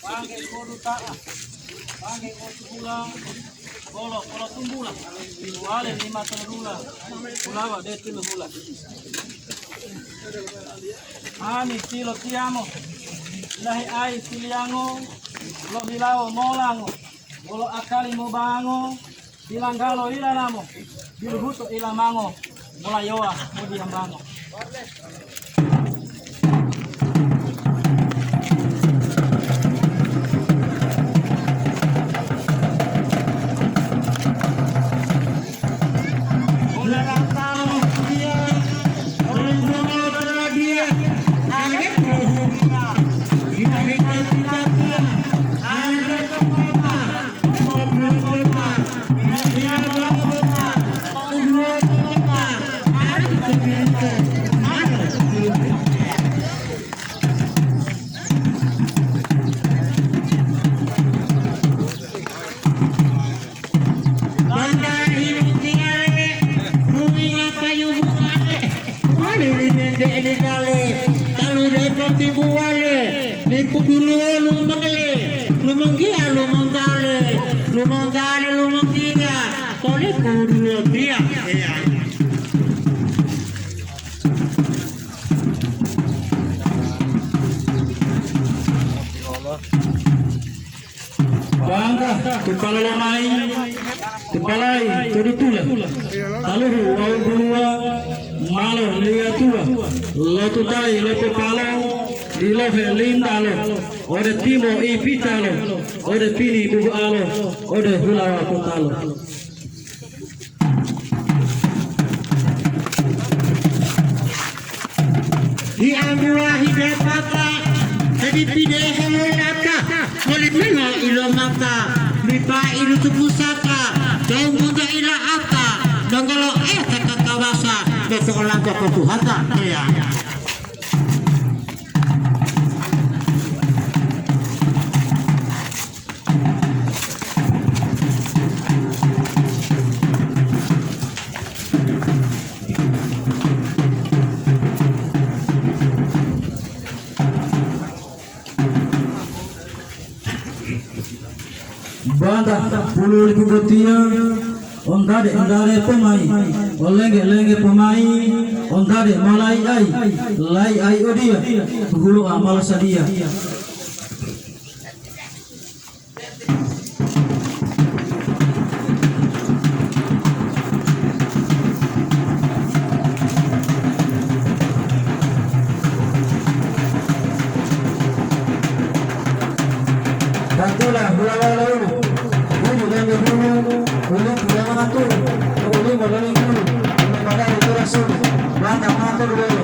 Pangge kodu ta'a, pangge kodu pulang, kalau tumbulah, wale 5 bulan, pulawa de 3 bulan. Ani tilo tiamo, lahi ai siliango, lo bilao molango, bolo akali mo bango, bilanggalo ilanamo, biluhuto ilamango, mulayoa mudi hambango. Bangga kepala lamai, kepalai terutula, taluhu wau dua, malo liya tua, lotu dai lotu palo, dilohe lindalo, ode timo ipitalo, ode pini bubu alo, ode hulawa kotalo. Di amua hidapata, jadi pidehe lata. Molipena ilo mata, mipa ilo tupusaka, daun muda ila ata, dongalo kakawasa, besok orang keputuhata, ya. Banda puluh ribu rupiah, ondade pemai, olenge pemai, ondade malai ai, lai ai odia, hulu amal sadia. Batulah hulawa. Uli,